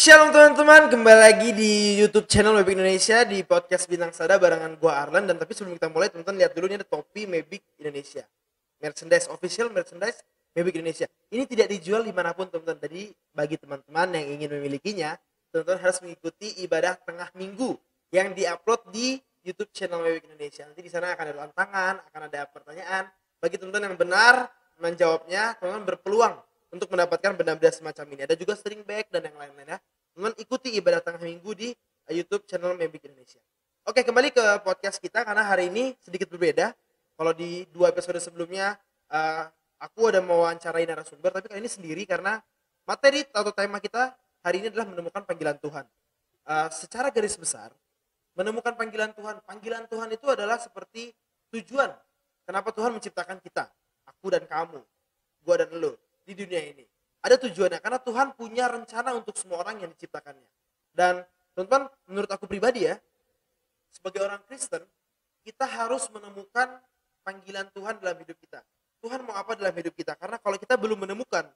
Shalom teman-teman, kembali lagi di YouTube channel Mavic Indonesia di podcast Bintang Sada barengan gua Arlan. Dan tapi sebelum kita mulai, teman-teman lihat dulu, ini ada topi Mavic Indonesia, merchandise official merchandise Mavic Indonesia. Ini tidak dijual dimanapun teman-teman. Jadi bagi teman-teman yang ingin memilikinya, teman-teman harus mengikuti ibadah tengah minggu yang diupload di YouTube channel Mavic Indonesia. Nanti di sana akan ada tantangan, akan ada pertanyaan. Bagi teman-teman yang benar menjawabnya, teman-teman berpeluang untuk mendapatkan benda-benda semacam ini. Ada juga string bag dan yang lain-lain ya. Teman ikuti ibadah tengah minggu di YouTube channel Mavic Indonesia. Oke, kembali ke podcast kita karena hari ini sedikit berbeda. Kalau di 2 episode sebelumnya aku ada mewawancarai narasumber, tapi kali ini sendiri karena materi atau tema kita hari ini adalah menemukan panggilan Tuhan. Secara garis besar, menemukan panggilan Tuhan. Panggilan Tuhan itu adalah seperti tujuan. Kenapa Tuhan menciptakan kita? Aku dan kamu, gua dan lo di dunia ini. Ada tujuannya karena Tuhan punya rencana untuk semua orang yang diciptakannya. Dan teman-teman, menurut aku pribadi ya, sebagai orang Kristen, kita harus menemukan panggilan Tuhan dalam hidup kita. Tuhan mau apa dalam hidup kita? Karena kalau kita belum menemukan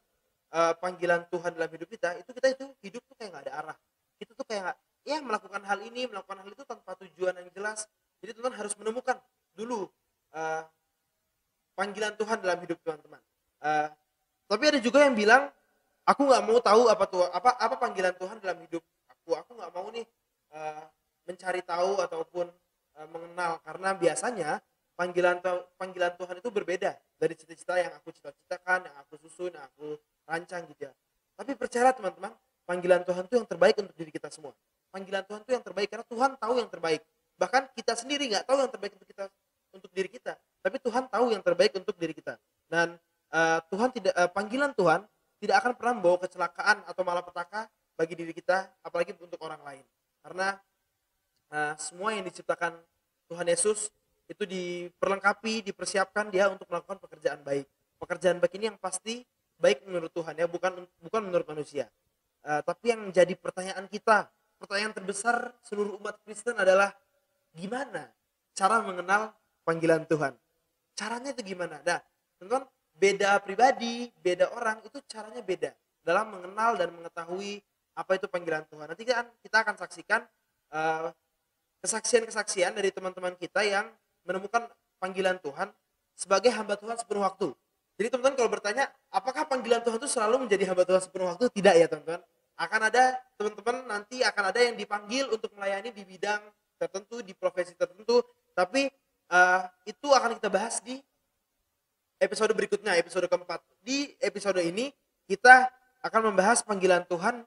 panggilan Tuhan dalam hidup kita itu hidup tuh kayak nggak ada arah. Kita tuh kayak melakukan hal ini, melakukan hal itu tanpa tujuan yang jelas. Jadi teman-teman harus menemukan dulu panggilan Tuhan dalam hidup teman-teman. Tapi ada juga yang bilang, aku nggak mau tahu apa panggilan Tuhan dalam hidup aku. Aku nggak mau nih mencari tahu ataupun mengenal, karena biasanya panggilan Tuhan itu berbeda dari cita-cita yang aku cita-citakan, yang aku susun, yang aku rancang gitu ya. Tapi percaya teman-teman, panggilan Tuhan itu yang terbaik untuk diri kita semua. Panggilan Tuhan itu yang terbaik karena Tuhan tahu yang terbaik. Bahkan kita sendiri nggak tahu yang terbaik untuk diri kita, tapi Tuhan tahu yang terbaik untuk diri kita. Dan panggilan Tuhan tidak akan pernah membawa kecelakaan atau malapetaka bagi diri kita, apalagi untuk orang lain. Karena semua yang diciptakan Tuhan Yesus itu diperlengkapi, dipersiapkan dia untuk melakukan pekerjaan baik. Pekerjaan baik ini yang pasti baik menurut Tuhan ya, bukan menurut manusia. Tapi yang menjadi pertanyaan kita, pertanyaan terbesar seluruh umat Kristen adalah gimana cara mengenal panggilan Tuhan? Caranya itu gimana? Nah, teman-teman, beda pribadi, beda orang itu caranya beda dalam mengenal dan mengetahui apa itu panggilan Tuhan. Nanti kita akan saksikan kesaksian-kesaksian dari teman-teman kita yang menemukan panggilan Tuhan sebagai hamba Tuhan sepenuh waktu. Jadi teman-teman kalau bertanya, apakah panggilan Tuhan itu selalu menjadi hamba Tuhan sepenuh waktu? Tidak ya teman-teman. Teman-teman nanti akan ada yang dipanggil untuk melayani di bidang tertentu, di profesi tertentu. Tapi itu akan kita bahas di episode berikutnya, episode keempat. Di episode ini kita akan membahas panggilan Tuhan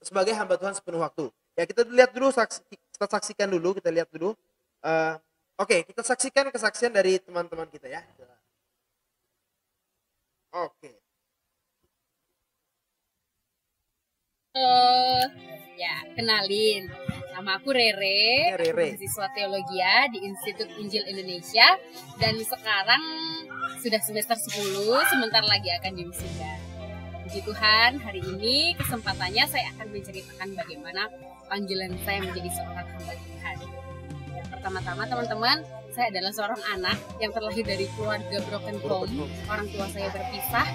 sebagai hamba Tuhan sepenuh waktu. Ya, kita lihat dulu, kita saksikan dulu, kita lihat dulu. Oke, kita saksikan kesaksian dari teman-teman kita ya. Oke. Ya, kenalin. Nama aku Rere, mahasiswa teologia di Institut Injil Indonesia, dan sekarang sudah semester 10, sebentar lagi akan diwisuda. Puji Tuhan, hari ini kesempatannya saya akan menceritakan bagaimana panggilan saya menjadi seorang hamba Tuhan. Yang pertama-tama teman-teman, saya adalah seorang anak yang terlahir dari keluarga broken home. Orang tua saya berpisah,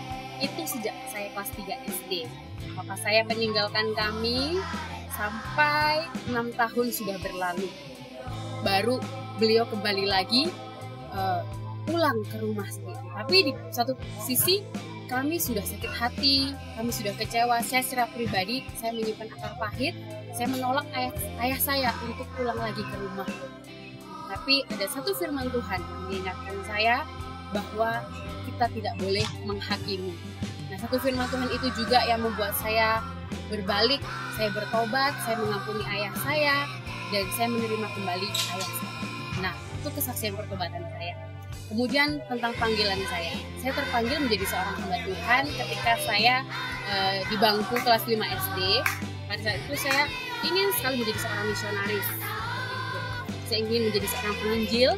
itu sejak saya kelas 3 SD. Papa saya meninggalkan kami sampai 6 tahun sudah berlalu. Baru beliau kembali lagi pulang ke rumah sendiri. Tapi di satu sisi kami sudah sakit hati, kami sudah kecewa. Saya secara pribadi, saya menyimpan akar pahit. Saya menolak ayah saya untuk pulang lagi ke rumah. Tapi ada satu firman Tuhan yang mengingatkan saya bahwa kita tidak boleh menghakimi. Nah, satu firman Tuhan itu juga yang membuat saya berbalik, saya bertobat, saya mengampuni ayah saya, dan saya menerima kembali ayah saya. Nah, itu kesaksian pertobatan saya. Kemudian tentang panggilan saya terpanggil menjadi seorang hamba Tuhan ketika saya di bangku kelas 5 SD. Pada saat itu saya ingin sekali menjadi seorang misionaris. Saya ingin menjadi seorang penginjil,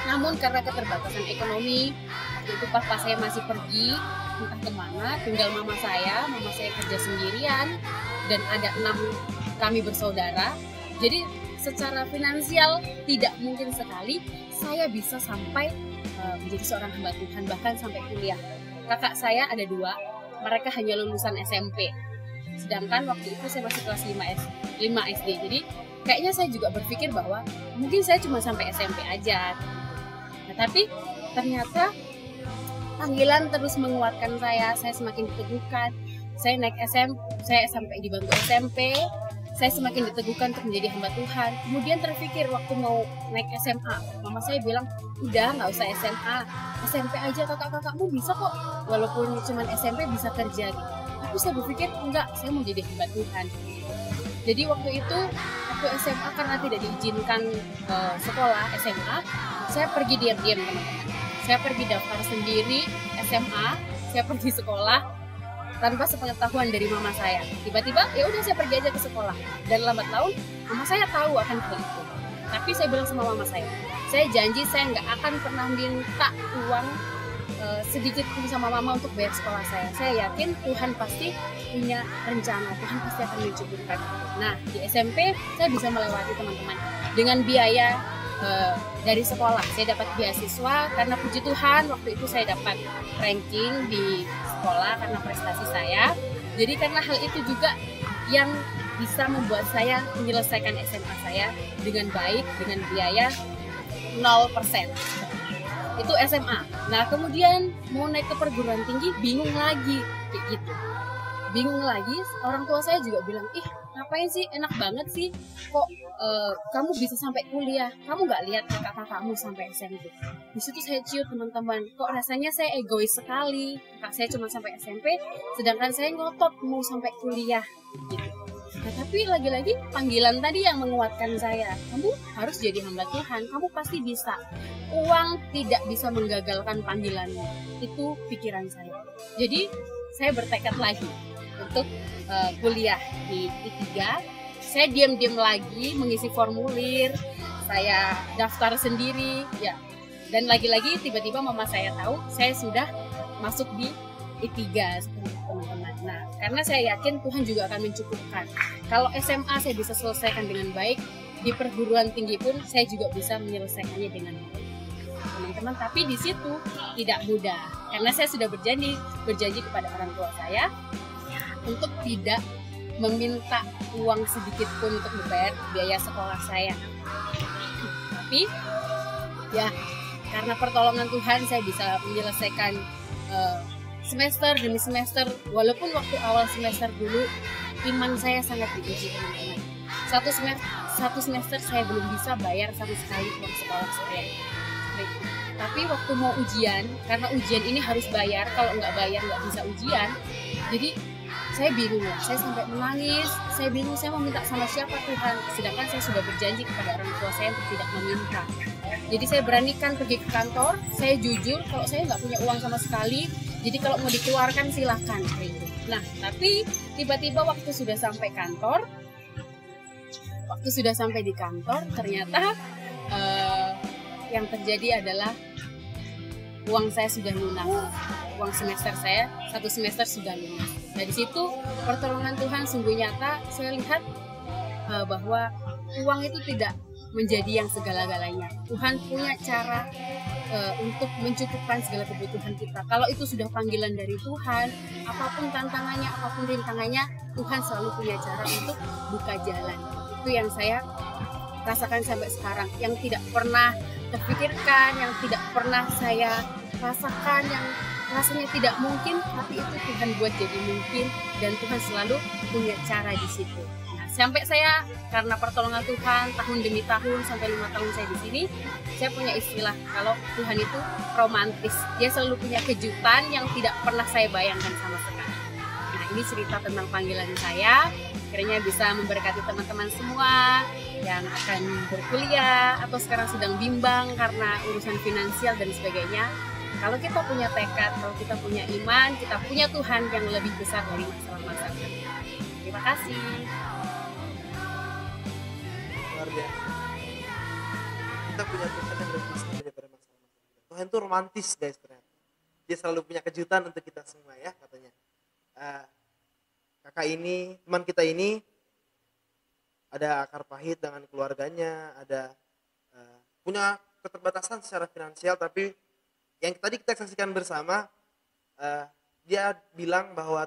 namun karena keterbatasan ekonomi, waktu itu papa saya masih pergi entah kemana, tinggal mama saya kerja sendirian, dan ada 6 kami bersaudara. Jadi secara finansial tidak mungkin sekali saya bisa sampai menjadi seorang hamba Tuhan, bahkan sampai kuliah. Kakak saya ada 2, mereka hanya lulusan SMP. sedangkan waktu itu saya masih kelas 5 SD. Jadi kayaknya saya juga berpikir bahwa mungkin saya cuma sampai SMP aja. Nah, tapi ternyata panggilan terus menguatkan saya semakin diteguhkan. Saya naik SMP, saya sampai dibantu SMP, saya semakin diteguhkan untuk menjadi hamba Tuhan. Kemudian terpikir waktu mau naik SMA, mama saya bilang, udah nggak usah SMA, SMP aja kakak-kakakmu bisa kok, walaupun cuma SMP bisa kerja. Tapi saya berpikir, enggak, saya mau jadi hamba Tuhan. Jadi waktu itu, waktu SMA karena tidak diizinkan sekolah SMA, saya pergi diam-diam teman-teman. Saya pergi daftar sendiri SMA, saya pergi sekolah, tanpa sepengetahuan dari mama saya. Tiba-tiba ya udah saya pergi aja ke sekolah, dan lambat laun mama saya tahu akan hal itu. Tapi saya bilang sama mama saya janji saya nggak akan pernah minta uang sedikit pun sama mama untuk bayar sekolah saya. Saya yakin Tuhan pasti punya rencana, Tuhan pasti akan mencukupkan. Nah, di SMP saya bisa melewati teman-teman dengan biaya dari sekolah. Saya dapat beasiswa karena puji Tuhan waktu itu saya dapat ranking di sekolah karena prestasi saya. Jadi karena hal itu juga yang bisa membuat saya menyelesaikan SMA saya dengan baik, dengan biaya 0%. Itu SMA. Nah, kemudian mau naik ke perguruan tinggi bingung lagi kayak gitu. Bingung lagi, orang tua saya juga bilang, ih ngapain sih, enak banget sih kok kamu bisa sampai kuliah, kamu nggak lihat kakak-kakakmu sampai SMP. Di situ saya ciut teman-teman, kok rasanya saya egois sekali, kakak saya cuma sampai SMP, sedangkan saya ngotot mau sampai kuliah gitu. Nah, tapi lagi-lagi panggilan tadi yang menguatkan saya, kamu harus jadi hamba Tuhan, kamu pasti bisa. Uang tidak bisa menggagalkan panggilanmu, itu pikiran saya. Jadi saya bertekad lagi untuk kuliah di I3. Saya diam-diam lagi mengisi formulir, saya daftar sendiri, ya. Dan lagi-lagi tiba-tiba mama saya tahu saya sudah masuk di I3, teman-teman. Nah, karena saya yakin Tuhan juga akan mencukupkan. Kalau SMA saya bisa selesaikan dengan baik, di perguruan tinggi pun saya juga bisa menyelesaikannya dengan baik, teman-teman. Tapi di situ tidak mudah, karena saya sudah berjanji kepada orang tua saya untuk tidak meminta uang sedikit pun untuk membayar biaya sekolah saya. Tapi ya karena pertolongan Tuhan saya bisa menyelesaikan semester demi semester. Walaupun waktu awal semester dulu iman saya sangat diuji, teman-teman. Satu semester saya belum bisa bayar sama sekali uang sekolah saya. Tapi waktu mau ujian, karena ujian ini harus bayar, kalau nggak bayar nggak bisa ujian, jadi saya bingung lah, saya sampai menangis, saya bingung saya mau minta sama siapa Tuhan, sedangkan saya sudah berjanji kepada orang tua saya untuk tidak meminta. Jadi saya beranikan pergi ke kantor, saya jujur kalau saya nggak punya uang sama sekali, jadi kalau mau dikeluarkan silahkan. Nah, tapi tiba-tiba waktu sudah sampai di kantor, ternyata yang terjadi adalah uang saya sudah lunas, uang semester saya 1 semester sudah lunas. Nah, di situ pertolongan Tuhan sungguh nyata. Saya lihat bahwa uang itu tidak menjadi yang segala-galanya. Tuhan punya cara untuk mencukupkan segala kebutuhan kita. Kalau itu sudah panggilan dari Tuhan, apapun tantangannya, apapun rintangannya, Tuhan selalu punya cara untuk buka jalan. Itu yang saya rasakan sampai sekarang, yang tidak pernah terpikirkan, yang tidak pernah saya rasakan, yang rasanya tidak mungkin, tapi itu Tuhan buat jadi mungkin, dan Tuhan selalu punya cara di situ. Nah, sampai saya karena pertolongan Tuhan tahun demi tahun sampai 5 tahun saya di sini, saya punya istilah kalau Tuhan itu romantis. Dia selalu punya kejutan yang tidak pernah saya bayangkan sama sekali. Nah, ini cerita tentang panggilan saya. Kiranya bisa memberkati teman-teman semua yang akan berkuliah atau sekarang sedang bimbang karena urusan finansial dan sebagainya. Kalau kita punya tekad, kalau kita punya iman, kita punya Tuhan yang lebih besar dari masalah-masalah. Terima kasih. Luar biasa. Kita punya Tuhan yang lebih besar daripada masalah-masalah. Tuhan itu romantis, guys, ternyata. Dia selalu punya kejutan untuk kita semua, ya, katanya. Kakak ini, teman kita ini ada akar pahit dengan keluarganya, ada punya keterbatasan secara finansial, tapi yang tadi kita saksikan bersama, dia bilang bahwa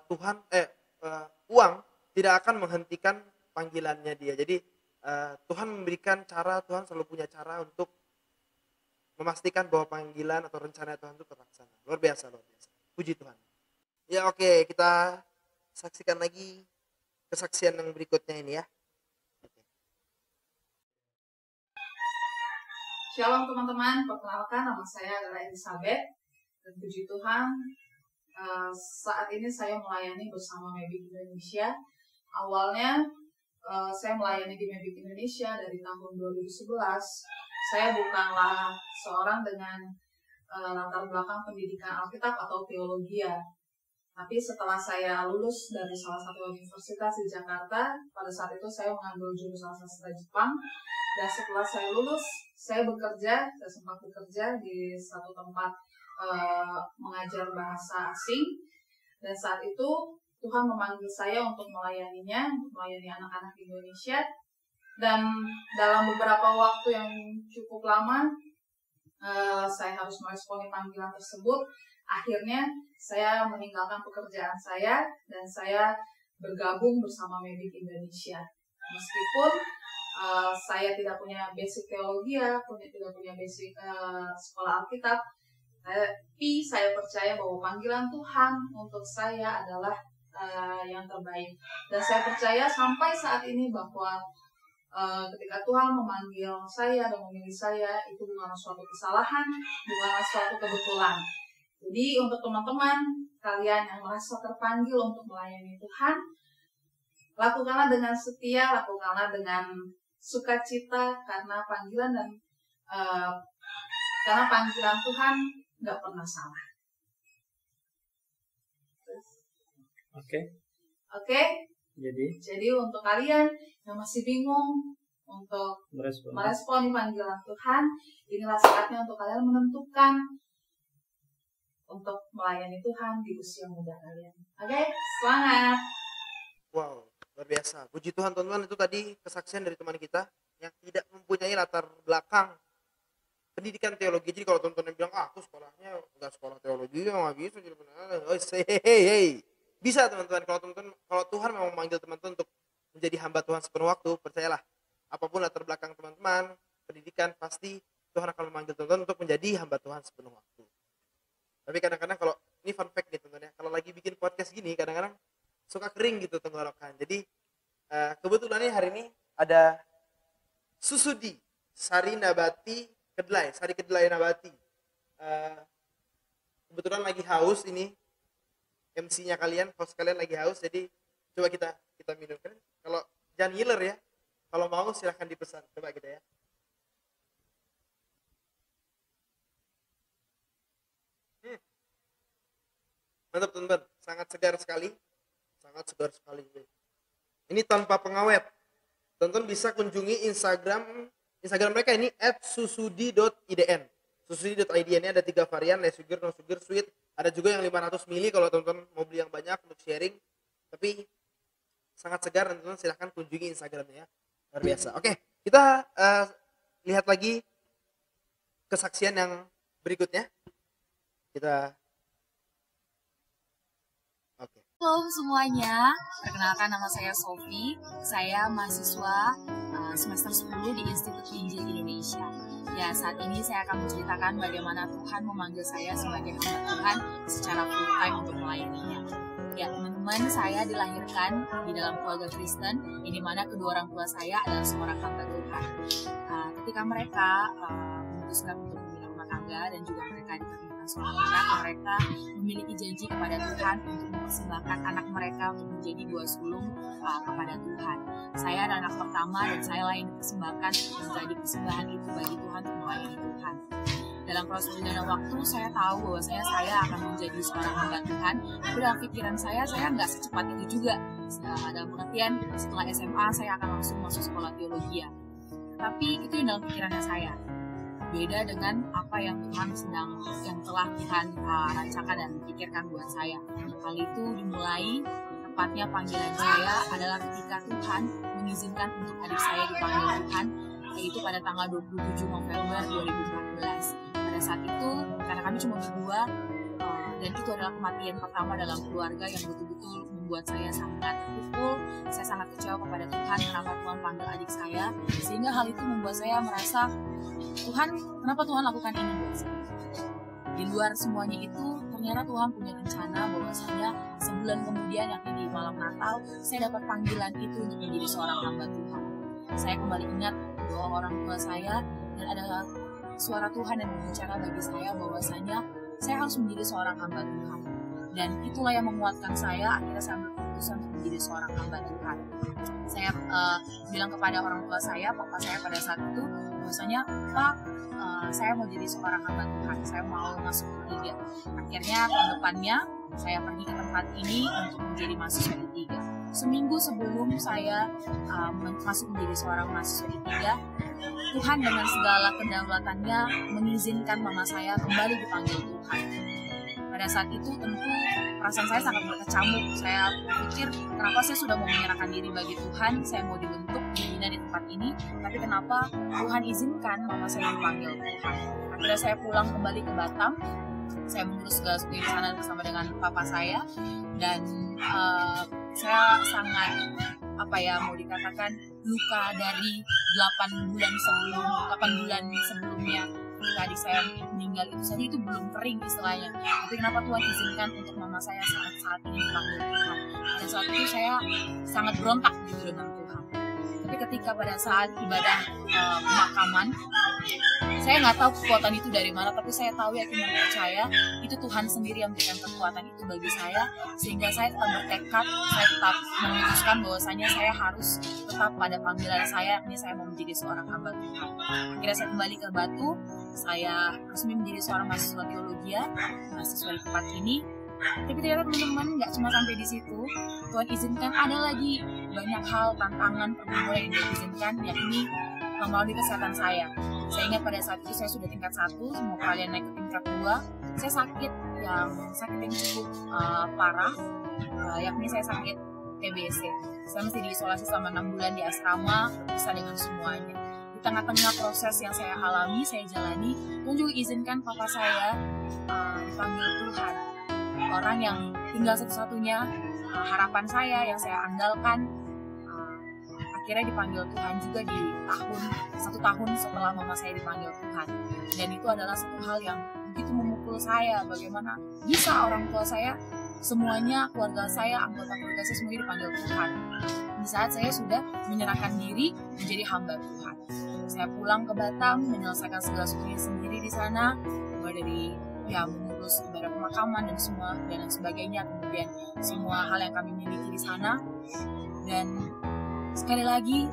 uang tidak akan menghentikan panggilannya dia. Jadi Tuhan memberikan cara, Tuhan selalu punya cara untuk memastikan bahwa panggilan atau rencana Tuhan itu terlaksana. Luar biasa, luar biasa. Puji Tuhan. Ya oke, kita saksikan lagi kesaksian yang berikutnya ini ya. Shalom teman-teman, perkenalkan nama saya adalah Elizabeth dan puji Tuhan saat ini saya melayani bersama Mebik Indonesia. Awalnya saya melayani di Mebik Indonesia dari tahun 2011. Saya bukanlah seorang dengan latar belakang pendidikan Alkitab atau teologi ya. Tapi setelah saya lulus dari salah satu universitas di Jakarta, pada saat itu saya mengambil jurusan sastra Jepang. Dan setelah saya lulus, saya sempat bekerja di satu tempat mengajar bahasa asing. Dan saat itu Tuhan memanggil saya untuk melayaninya, untuk melayani anak-anak di Indonesia. Dan dalam beberapa waktu yang cukup lama, saya harus meresponi panggilan tersebut. Akhirnya saya meninggalkan pekerjaan saya dan saya bergabung bersama Mebik Indonesia. Meskipun saya tidak punya basic teologi ya, tidak punya basic sekolah Alkitab, tapi saya percaya bahwa panggilan Tuhan untuk saya adalah yang terbaik. Dan saya percaya sampai saat ini bahwa ketika Tuhan memanggil saya dan memilih saya, itu bukanlah suatu kesalahan, bukanlah suatu kebetulan. Jadi untuk teman-teman kalian yang merasa terpanggil untuk melayani Tuhan, lakukanlah dengan setia, lakukanlah dengan sukacita, karena panggilan Tuhan nggak pernah salah. Oke. Jadi untuk kalian yang masih bingung untuk meresponi panggilan Tuhan, inilah saatnya untuk kalian menentukan untuk melayani Tuhan di usia muda kalian. Oke, semangat. Wow, luar biasa. Puji Tuhan teman-teman, itu tadi kesaksian dari teman kita yang tidak mempunyai latar belakang pendidikan teologi. Jadi kalau teman-teman bilang, aku sekolahnya nggak sekolah teologi, nggak bisa jadi benar. Oh, hey. Bisa teman-teman, kalau Tuhan memang memanggil teman-teman untuk menjadi hamba Tuhan sepenuh waktu, percayalah, apapun latar belakang teman-teman, pendidikan, pasti Tuhan akan memanggil teman-teman untuk menjadi hamba Tuhan sepenuh waktu. Tapi kadang-kadang kalau, ini fun fact nih teman-teman ya, kalau lagi bikin podcast gini, kadang-kadang suka kering gitu tenggorokan. Jadi kebetulan nih hari ini ada Susudi Sari Kedelai Nabati. Kebetulan lagi haus ini, MC-nya kalian, host kalian lagi haus, jadi coba kita minum. Kalau jangan ngiler ya, kalau mau silahkan dipesan. Coba kita ya. Mantap teman-teman, sangat segar sekali. Ini tanpa pengawet. Teman-teman bisa kunjungi Instagram mereka ini @susudi.idn. Susudi.idn ini ada 3 varian, less sugar, no sugar, sweet. Ada juga yang 500 ml kalau teman-teman mau beli yang banyak untuk sharing. Tapi sangat segar, teman-teman silahkan kunjungi Instagramnya ya. Luar biasa. Oke, kita lihat lagi kesaksian yang berikutnya. Halo semuanya, perkenalkan nama saya Sofi. Saya mahasiswa semester 10 di Institut Injil Indonesia. Ya, saat ini saya akan menceritakan bagaimana Tuhan memanggil saya sebagai hamba Tuhan secara full time untuk melayaninya. Ya, teman-teman, saya dilahirkan di dalam keluarga Kristen, di mana kedua orang tua saya adalah seorang hamba Tuhan. Ketika mereka memutuskan untuk memilih rumah tangga dan juga mereka diberikan suatu anak, mereka memiliki janji kepada Tuhan untuk mempersembahkan anak mereka untuk menjadi buah sulung kepada Tuhan. Saya adalah anak pertama dan saya lain dipersembahkan menjadi persembahan itu bagi Tuhan untuk melayani Tuhan. Dalam proses berjalannya waktu, saya tahu bahwa saya akan menjadi seorang hamba Tuhan. Tapi dalam pikiran saya nggak secepat itu juga. Dalam pengertian, setelah SMA, saya akan langsung masuk sekolah teologi. Tapi itu yang dalam pikirannya saya. Beda dengan apa yang telah Tuhan rancangkan dan pikirkan buat saya. Hal itu dimulai, tepatnya panggilan saya adalah ketika Tuhan mengizinkan untuk adik saya dipanggil Tuhan, yaitu pada tanggal 27 November 2014. Pada saat itu, karena kami cuma berdua, dan itu adalah kematian pertama dalam keluarga yang betul-betul membuat saya sangat pukul. Saya sangat kecewa kepada Tuhan kenapa Tuhan panggil adik saya, sehingga hal itu membuat saya merasa, Tuhan, kenapa Tuhan lakukan ini buat saya? Di luar semuanya itu, ternyata Tuhan punya rencana bahwasanya sebulan kemudian, yakni di malam Natal, saya dapat panggilan itu untuk menjadi seorang hamba Tuhan. Saya kembali ingat bahwa orang tua saya, dan ada suara Tuhan yang berbicara bagi saya bahwasanya saya harus menjadi seorang hamba Tuhan. Dan itulah yang menguatkan saya, akhirnya saya ambil keputusan untuk menjadi seorang hamba Tuhan. Saya bilang kepada orang tua saya, papa saya pada saat itu, bahwasanya, Pak, saya mau jadi seorang hamba Tuhan, saya mau masuk D3. Akhirnya tahun depannya saya pergi ke tempat ini untuk menjadi mahasiswa D3. Seminggu sebelum saya masuk menjadi seorang mahasiswa D3, Tuhan dengan segala kedaulatannya mengizinkan mama saya kembali dipanggil Tuhan. Pada saat itu tentu perasaan saya sangat berkecamuk. Saya berpikir, kenapa saya sudah mau menyerahkan diri bagi Tuhan, saya mau dibentuk, dibina di tempat ini, tapi kenapa Tuhan izinkan mama saya dipanggil Tuhan. Akhirnya saya pulang kembali ke Batam, saya mengurus segala sesuatu di sana bersama dengan papa saya, dan saya sangat mau dikatakan luka dari 8 bulan sebelumnya ketika adik saya meninggal itu saja, itu belum kering istilahnya. Tapi kenapa Tuhan izinkan untuk mama saya saat ini dipanggil Tuhan? Pada saat itu saya sangat berontak gitu dengan Tuhan. Tapi ketika pada saat ibadah pemakaman, saya nggak tahu kekuatan itu dari mana, tapi saya tahu, yakin dan percaya itu Tuhan sendiri yang memberikan kekuatan itu bagi saya, sehingga saya tetap bertekad, saya tetap memutuskan bahwasanya saya harus tetap pada panggilan saya, yakni saya mau menjadi seorang hamba Tuhan. Akhirnya saya kembali ke Batu, saya resmi menjadi seorang mahasiswa teologi, mahasiswa di tempat ini. Tapi ternyata teman-teman, nggak cuma sampai di situ. Tuhan izinkan ada lagi banyak hal, tantangan, pergumulan yang Dia izinkan, yakni melalui kesehatan saya. Saya ingat pada saat itu saya sudah tingkat 1, semua kalian naik ke tingkat 2. Saya sakit yang cukup parah, yakni saya sakit TBC. Saya mesti diisolasi selama 6 bulan di asrama, berpisah dengan semuanya. Di tengah-tengah proses yang saya alami, saya jalani, Tuhan juga izinkan papa saya dipanggil Tuhan. Orang yang tinggal satu-satunya harapan saya, yang saya andalkan, akhirnya dipanggil Tuhan juga di 1 tahun setelah mama saya dipanggil Tuhan. Dan itu adalah satu hal yang begitu memukul saya, bagaimana bisa orang tua saya, semuanya, keluarga saya, anggota keluarga saya semuanya dipanggil Tuhan. Di saat saya sudah menyerahkan diri menjadi hamba Tuhan. Saya pulang ke Batam, menyelesaikan segala sesuatunya sendiri di sana, mulai dari mengurus ibadah pemakaman dan lain sebagainya, kemudian semua hal yang kami miliki di sana. Dan sekali lagi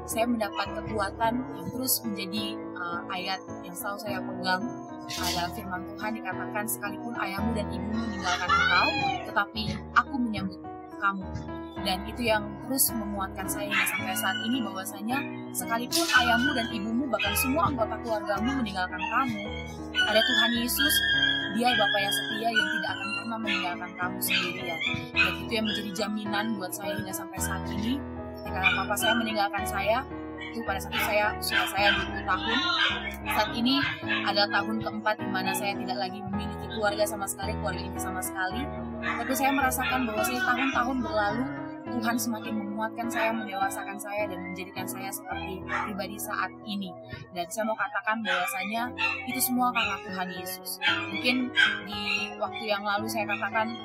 saya mendapat kekuatan yang terus menjadi ayat yang selalu saya pegang. Dalam firman Tuhan dikatakan, sekalipun ayahmu dan ibumu meninggalkan engkau, tetapi aku menyambut kamu. Dan itu yang terus menguatkan saya hingga sampai saat ini, bahwasanya sekalipun ayahmu dan ibumu, bahkan semua anggota keluargamu meninggalkan kamu, ada Tuhan Yesus, Dia Bapa yang setia yang tidak akan pernah meninggalkan kamu sendirian. Dan itu yang menjadi jaminan buat saya hingga sampai saat ini. Ketika papa saya meninggalkan saya, itu pada saat itu usia saya 20 tahun. Saat ini adalah tahun keempat di mana saya tidak lagi memiliki keluarga sama sekali, keluarga inti sama sekali. Tapi saya merasakan bahwa tahun-tahun berlalu, Tuhan semakin menguatkan saya, mendewasakan saya, dan menjadikan saya seperti pribadi saat ini. Dan saya mau katakan bahwasanya itu semua karena Tuhan Yesus. Mungkin di waktu yang lalu saya katakan,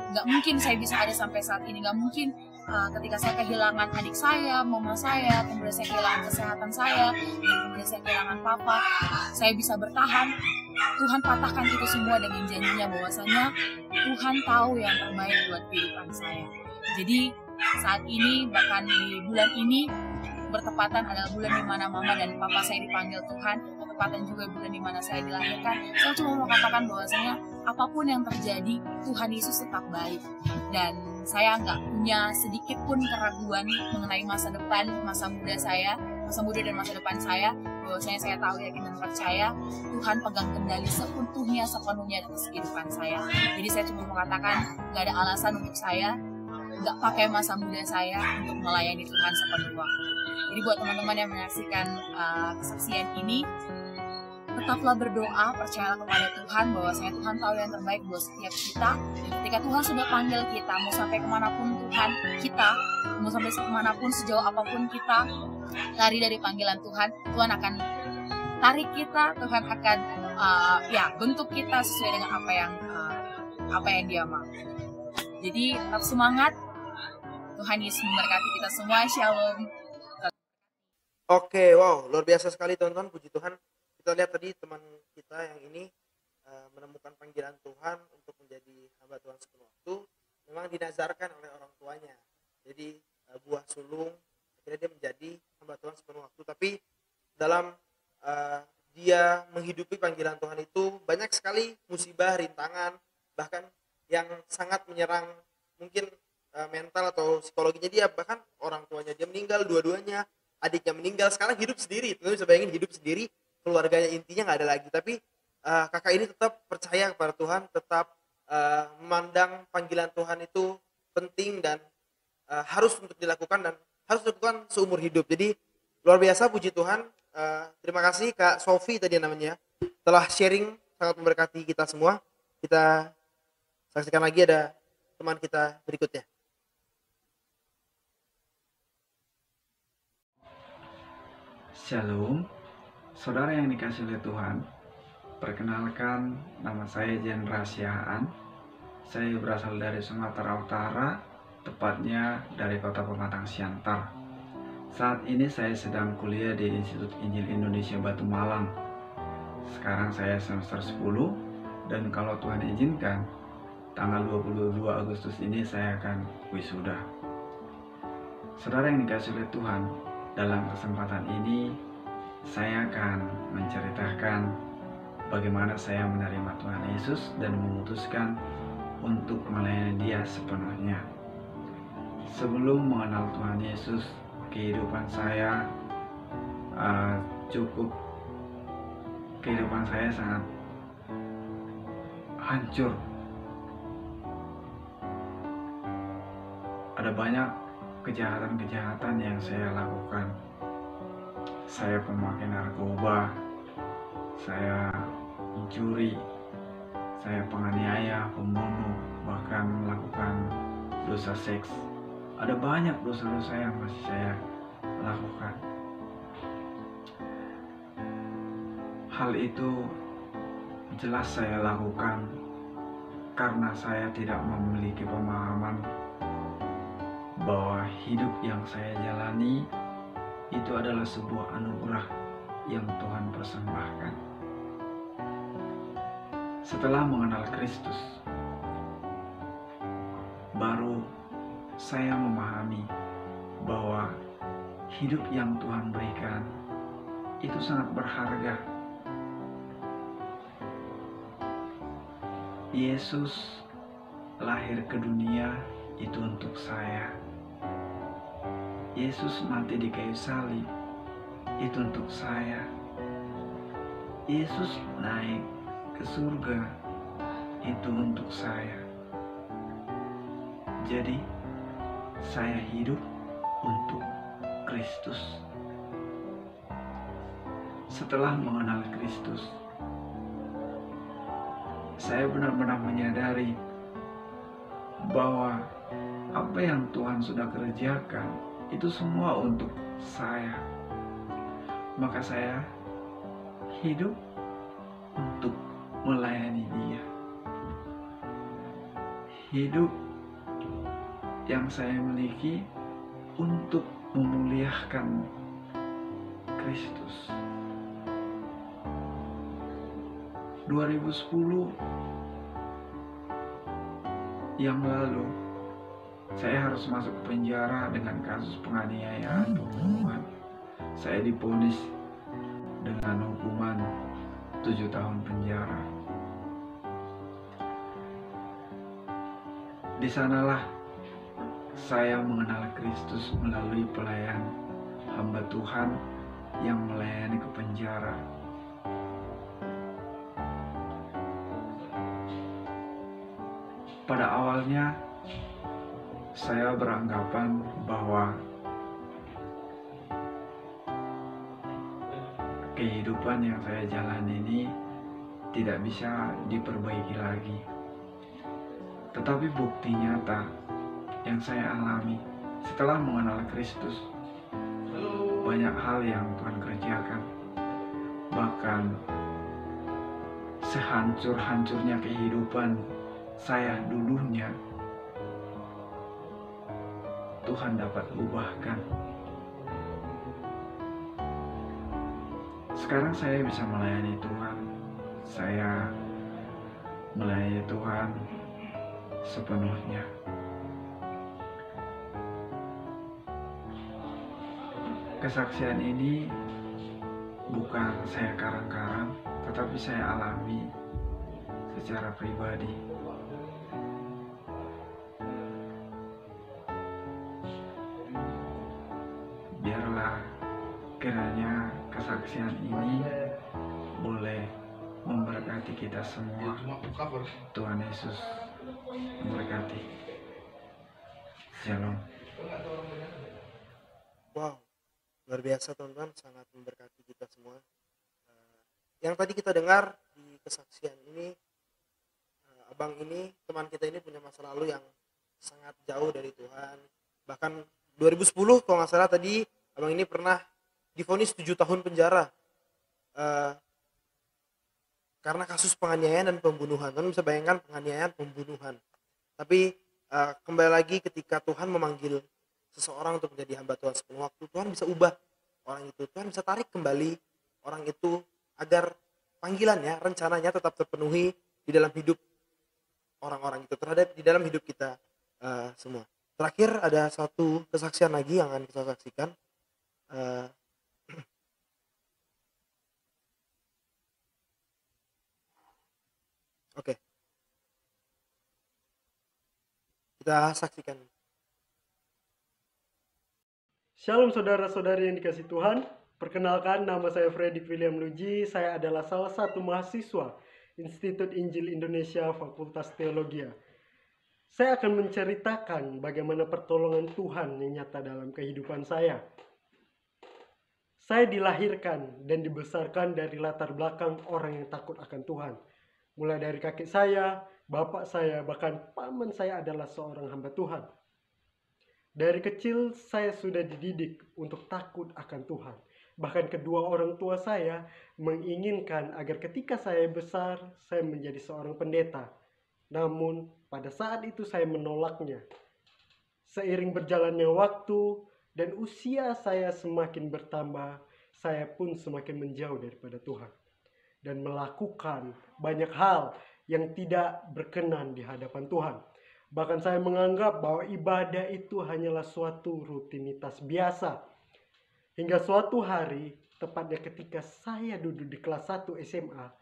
nggak mungkin saya bisa ada sampai saat ini, nggak mungkin. Ketika saya kehilangan adik saya, mama saya, kemudian saya kehilangan kesehatan saya, dan kemudian saya kehilangan papa, saya bisa bertahan. Tuhan patahkan itu semua dengan janjinya bahwasanya Tuhan tahu yang terbaik buat kehidupan saya. Jadi saat ini, bahkan di bulan ini, bertepatan adalah bulan di mana mama dan papa saya dipanggil Tuhan, bertepatan juga bulan di mana saya dilahirkan. Saya cuma mau katakan bahwasanya apapun yang terjadi, Tuhan Yesus tetap baik. Dan saya nggak punya sedikit pun keraguan mengenai masa depan, masa muda dan masa depan saya. Bahwasanya saya tahu, yakin dan percaya Tuhan pegang kendali sepenuhnya atas kehidupan saya. Jadi saya cuma mau katakan, nggak ada alasan untuk saya nggak pakai masa muda saya untuk melayani Tuhan sepenuh waktu. Jadi buat teman-teman yang menyaksikan kesaksian ini, tetaplah berdoa, percayalah kepada Tuhan bahwasanya Tuhan tahu yang terbaik buat setiap kita. Dan ketika Tuhan sudah panggil kita, mau sampai kemanapun Tuhan kita, mau sampai kemanapun sejauh apapun kita lari dari panggilan Tuhan, Tuhan akan tarik kita, Tuhan akan bentuk kita sesuai dengan apa yang Dia mau. Jadi tetap semangat. Tuhan Yesus memberkati kita semua. Shalom. Oke, wow, luar biasa sekali teman-teman, puji Tuhan. Kita lihat tadi teman kita yang ini menemukan panggilan Tuhan untuk menjadi hamba Tuhan sepenuh waktu, memang dinazarkan oleh orang tuanya. Jadi buah sulung, akhirnya dia menjadi hamba Tuhan sepenuh waktu. Tapi dalam dia menghidupi panggilan Tuhan itu banyak sekali musibah, rintangan, bahkan yang sangat menyerang mungkin mental atau psikologinya dia, bahkan orang tuanya dia meninggal dua-duanya, adiknya meninggal, sekarang hidup sendiri. Teman bisa bayangin hidup sendiri, keluarganya intinya nggak ada lagi. Tapi kakak ini tetap percaya kepada Tuhan, tetap memandang panggilan Tuhan itu penting dan harus untuk dilakukan dan harus dilakukan seumur hidup. Jadi luar biasa, puji Tuhan. Terima kasih Kak Sofi tadi namanya telah sharing, sangat memberkati kita semua. Kita saksikan lagi ada teman kita berikutnya. Shalom, saudara yang dikasih oleh Tuhan. Perkenalkan, nama saya Jen Rahasiaan. Saya berasal dari Sumatera Utara, tepatnya dari kota Pematang Siantar. Saat ini saya sedang kuliah di Institut Injil Indonesia Batu Malang. Sekarang saya semester 10, dan kalau Tuhan izinkan, tanggal 22 Agustus ini saya akan wisuda. Saudara yang dikasih oleh Tuhan, dalam kesempatan ini saya akan menceritakan bagaimana saya menerima Tuhan Yesus dan memutuskan untuk melayani Dia sepenuhnya. Sebelum mengenal Tuhan Yesus, kehidupan saya sangat hancur. Ada banyak kejahatan-kejahatan yang saya lakukan. Saya pemakai narkoba, saya mencuri, saya penganiaya, pembunuh, bahkan melakukan dosa seks. Ada banyak dosa-dosa yang masih saya lakukan. Hal itu jelas saya lakukan karena saya tidak memiliki pemahaman bahwa hidup yang saya jalani itu adalah sebuah anugerah yang Tuhan persembahkan. Setelah mengenal Kristus, baru saya memahami bahwa hidup yang Tuhan berikan itu sangat berharga. Yesus lahir ke dunia itu untuk saya. Yesus mati di kayu salib itu untuk saya. Yesus naik ke surga itu untuk saya. Jadi saya hidup untuk Kristus. Setelah mengenal Kristus, saya benar-benar menyadari bahwa apa yang Tuhan sudah kerjakan itu semua untuk saya. Maka saya hidup untuk melayani Dia. Hidup yang saya miliki untuk memuliakan Kristus. 2010 yang lalu, saya harus masuk penjara dengan kasus penganiayaan pembunuhan. Saya divonis dengan hukuman 7 tahun penjara. Di sanalah saya mengenal Kristus melalui pelayan hamba Tuhan yang melayani ke penjara. Pada awalnya, saya beranggapan bahwa kehidupan yang saya jalani ini tidak bisa diperbaiki lagi. Tetapi bukti nyata yang saya alami setelah mengenal Kristus, banyak hal yang Tuhan kerjakan. Bahkan sehancur-hancurnya kehidupan saya dulunya, Tuhan dapat ubahkan. Sekarang saya bisa melayani Tuhan. Saya melayani Tuhan sepenuhnya. Kesaksian ini bukan saya karang-karang, tetapi saya alami secara pribadi. Biarlah kiranya kesaksian ini boleh memberkati kita semua. Tuhan Yesus memberkati. Shalom. Wow, luar biasa teman-teman, sangat memberkati kita semua. Yang tadi kita dengar di kesaksian ini, abang ini, teman kita ini punya masa lalu yang sangat jauh dari Tuhan. Bahkan 2010 kalau nggak salah tadi, abang ini pernah divonis 7 tahun penjara karena kasus penganiayaan dan pembunuhan. Teman bisa bayangkan penganiayaan, pembunuhan. Tapi kembali lagi ketika Tuhan memanggil seseorang untuk menjadi hamba Tuhan sepenuh waktu, Tuhan bisa ubah orang itu. Tuhan bisa tarik kembali orang itu agar panggilannya, rencananya tetap terpenuhi di dalam hidup orang-orang itu, terhadap di dalam hidup kita semua. Terakhir ada satu kesaksian lagi yang akan kita saksikan. Oke. Kita saksikan. Shalom saudara-saudari yang dikasih Tuhan. Perkenalkan, nama saya Freddy William Luji. Saya adalah salah satu mahasiswa Institut Injil Indonesia Fakultas Teologi. Saya akan menceritakan bagaimana pertolongan Tuhan yang nyata dalam kehidupan saya. Saya dilahirkan dan dibesarkan dari latar belakang orang yang takut akan Tuhan. Mulai dari kakek saya, bapak saya, bahkan paman saya adalah seorang hamba Tuhan. Dari kecil saya sudah dididik untuk takut akan Tuhan. Bahkan kedua orang tua saya menginginkan agar ketika saya besar, saya menjadi seorang pendeta. Namun pada saat itu saya menolaknya. Seiring berjalannya waktu dan usia saya semakin bertambah, saya pun semakin menjauh daripada Tuhan. Dan melakukan banyak hal yang tidak berkenan di hadapan Tuhan. Bahkan saya menganggap bahwa ibadah itu hanyalah suatu rutinitas biasa. Hingga suatu hari, tepatnya ketika saya duduk di kelas 1 SMA,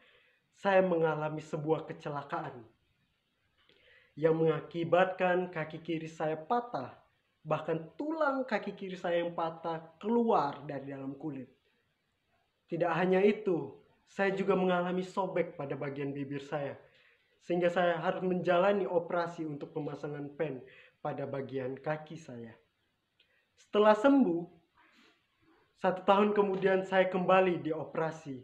saya mengalami sebuah kecelakaan yang mengakibatkan kaki kiri saya patah. Bahkan tulang kaki kiri saya yang patah keluar dari dalam kulit. Tidak hanya itu, saya juga mengalami sobek pada bagian bibir saya. Sehingga saya harus menjalani operasi untuk pemasangan pen pada bagian kaki saya. Setelah sembuh, 1 tahun kemudian saya kembali dioperasi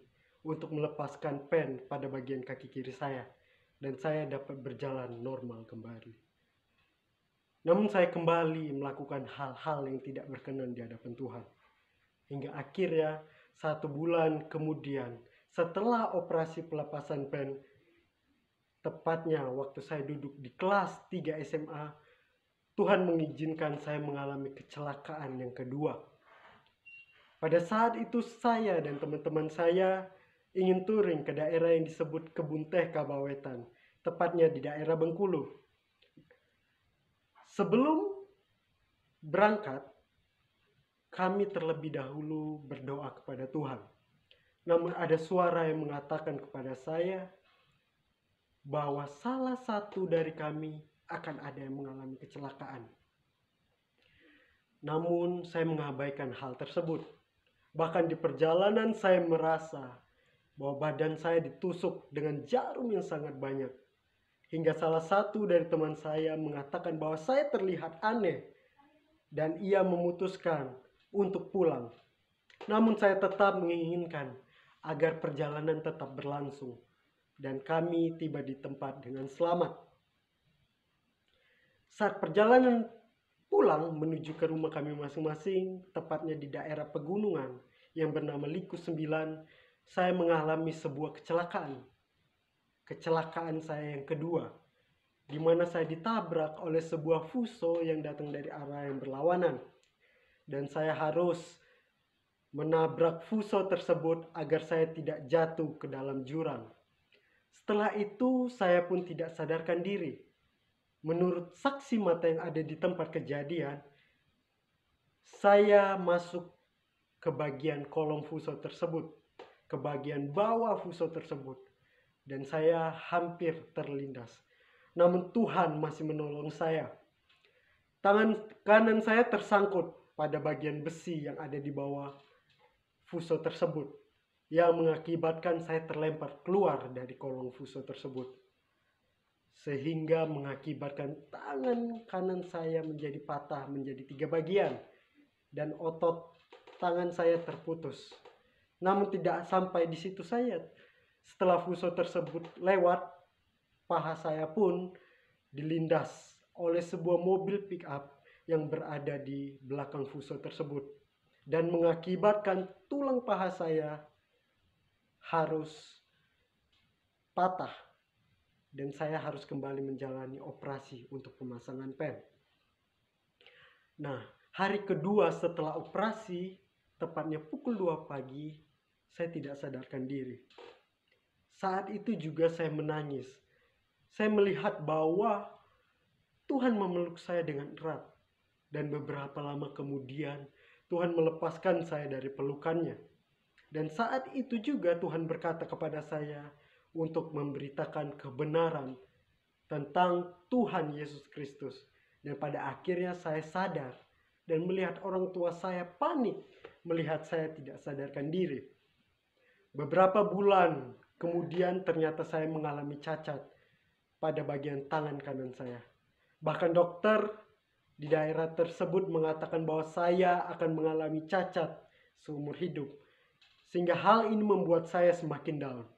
untuk melepaskan pen pada bagian kaki kiri saya. Dan saya dapat berjalan normal kembali. Namun saya kembali melakukan hal-hal yang tidak berkenan di hadapan Tuhan. Hingga akhirnya 1 bulan kemudian setelah operasi pelepasan pen, tepatnya waktu saya duduk di kelas 3 SMA, Tuhan mengizinkan saya mengalami kecelakaan yang kedua. Pada saat itu saya dan teman-teman saya ingin touring ke daerah yang disebut Kebun Teh Kabawetan, tepatnya di daerah Bengkulu. Sebelum berangkat, kami terlebih dahulu berdoa kepada Tuhan. Namun ada suara yang mengatakan kepada saya bahwa salah satu dari kami akan ada yang mengalami kecelakaan. Namun saya mengabaikan hal tersebut. Bahkan di perjalanan saya merasa bahwa badan saya ditusuk dengan jarum yang sangat banyak. Hingga salah satu dari teman saya mengatakan bahwa saya terlihat aneh. Dan ia memutuskan untuk pulang. Namun saya tetap menginginkan agar perjalanan tetap berlangsung dan kami tiba di tempat dengan selamat. Saat perjalanan pulang menuju ke rumah kami masing-masing, tepatnya di daerah pegunungan yang bernama Liku 9, saya mengalami sebuah kecelakaan. Kecelakaan saya yang kedua, di mana saya ditabrak oleh sebuah fuso yang datang dari arah yang berlawanan. Dan saya harus menabrak fuso tersebut agar saya tidak jatuh ke dalam jurang. Setelah itu saya pun tidak sadarkan diri. Menurut saksi mata yang ada di tempat kejadian, saya masuk ke bagian kolong fuso tersebut, ke bagian bawah fuso tersebut, dan saya hampir terlindas. Namun Tuhan masih menolong saya. Tangan kanan saya tersangkut pada bagian besi yang ada di bawah fuso tersebut, yang mengakibatkan saya terlempar keluar dari kolong fuso tersebut, sehingga mengakibatkan tangan kanan saya menjadi patah menjadi 3 bagian dan otot tangan saya terputus. Namun tidak sampai di situ saja. Setelah fuso tersebut lewat, paha saya pun dilindas oleh sebuah mobil pick up yang berada di belakang fuso tersebut dan mengakibatkan tulang paha saya harus patah. Dan saya harus kembali menjalani operasi untuk pemasangan pen. Nah, hari kedua setelah operasi, tepatnya pukul 2 pagi, saya tidak sadarkan diri. Saat itu juga saya menangis. Saya melihat bahwa Tuhan memeluk saya dengan erat. Dan beberapa lama kemudian, Tuhan melepaskan saya dari pelukannya. Dan saat itu juga Tuhan berkata kepada saya, untuk memberitakan kebenaran tentang Tuhan Yesus Kristus. Dan pada akhirnya saya sadar dan melihat orang tua saya panik melihat saya tidak sadarkan diri. Beberapa bulan kemudian ternyata saya mengalami cacat pada bagian tangan kanan saya. Bahkan dokter di daerah tersebut mengatakan bahwa saya akan mengalami cacat seumur hidup. Sehingga hal ini membuat saya semakin down.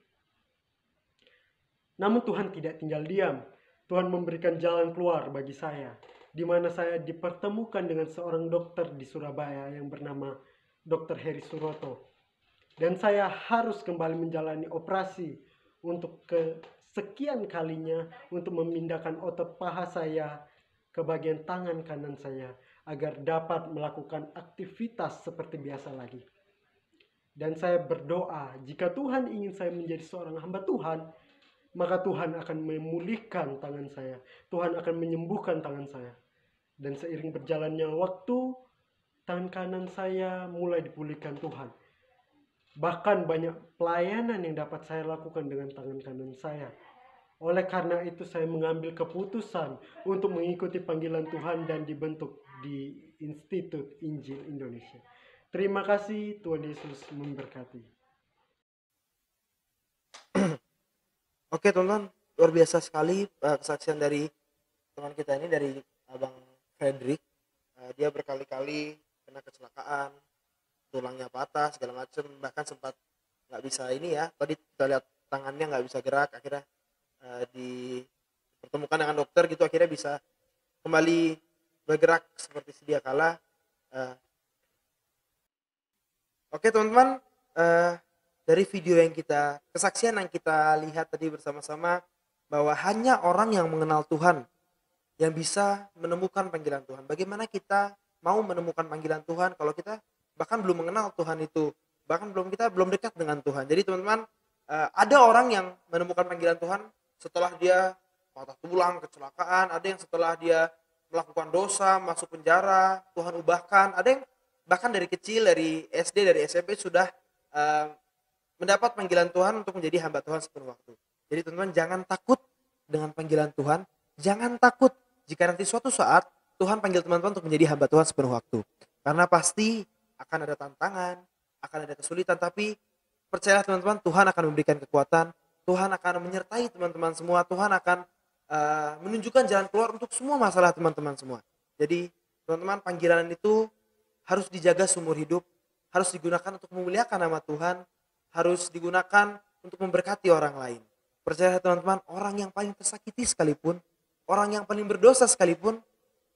Namun Tuhan tidak tinggal diam. Tuhan memberikan jalan keluar bagi saya, di mana saya dipertemukan dengan seorang dokter di Surabaya yang bernama Dr. Heri Suroto. Dan saya harus kembali menjalani operasi untuk kesekian kalinya untuk memindahkan otot paha saya ke bagian tangan kanan saya agar dapat melakukan aktivitas seperti biasa lagi. Dan saya berdoa, jika Tuhan ingin saya menjadi seorang hamba Tuhan, maka Tuhan akan memulihkan tangan saya. Tuhan akan menyembuhkan tangan saya. Dan seiring berjalannya waktu, tangan kanan saya mulai dipulihkan Tuhan. Bahkan banyak pelayanan yang dapat saya lakukan dengan tangan kanan saya. Oleh karena itu saya mengambil keputusan untuk mengikuti panggilan Tuhan dan dibentuk di Institut Injil Indonesia. Terima kasih, Tuhan Yesus memberkati. Oke teman-teman, luar biasa sekali kesaksian dari teman kita ini, dari Abang Frederick. Dia berkali-kali kena kecelakaan, tulangnya patah segala macam, bahkan sempat nggak bisa ini ya, tadi kita lihat tangannya nggak bisa gerak, akhirnya dipertemukan dengan dokter gitu, akhirnya bisa kembali bergerak seperti sedia kala. Oke teman-teman, dari video yang kesaksian yang kita lihat tadi bersama-sama, bahwa hanya orang yang mengenal Tuhan yang bisa menemukan panggilan Tuhan. Bagaimana kita mau menemukan panggilan Tuhan kalau kita bahkan belum mengenal Tuhan itu, bahkan kita belum dekat dengan Tuhan. Jadi teman-teman, ada orang yang menemukan panggilan Tuhan setelah dia patah tulang, kecelakaan, ada yang setelah dia melakukan dosa, masuk penjara, Tuhan ubahkan, ada yang bahkan dari kecil, dari SD, dari SMP sudah mendapat panggilan Tuhan untuk menjadi hamba Tuhan sepenuh waktu. Jadi teman-teman, jangan takut dengan panggilan Tuhan. Jangan takut jika nanti suatu saat Tuhan panggil teman-teman untuk menjadi hamba Tuhan sepenuh waktu. Karena pasti akan ada tantangan, akan ada kesulitan. Tapi percayalah teman-teman, Tuhan akan memberikan kekuatan. Tuhan akan menyertai teman-teman semua. Tuhan akan menunjukkan jalan keluar untuk semua masalah teman-teman semua. Jadi teman-teman, panggilan itu harus dijaga seumur hidup. Harus digunakan untuk memuliakan nama Tuhan. harus digunakan untuk memberkati orang lain. Percaya teman-teman, orang yang paling tersakiti sekalipun, orang yang paling berdosa sekalipun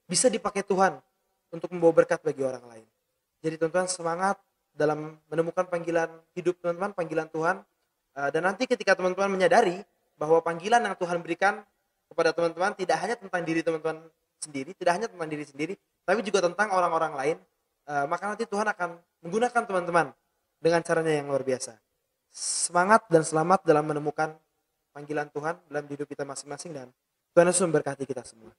bisa dipakai Tuhan untuk membawa berkat bagi orang lain. Jadi teman-teman semangat dalam menemukan panggilan hidup teman-teman, panggilan Tuhan. Dan nanti ketika teman-teman menyadari bahwa panggilan yang Tuhan berikan kepada teman-teman tidak hanya tentang diri teman-teman sendiri, tidak hanya tentang diri sendiri, tapi juga tentang orang-orang lain, maka nanti Tuhan akan menggunakan teman-teman dengan caranya yang luar biasa. Semangat dan selamat dalam menemukan panggilan Tuhan dalam hidup kita masing-masing, dan Tuhan Yesus memberkati kita semua.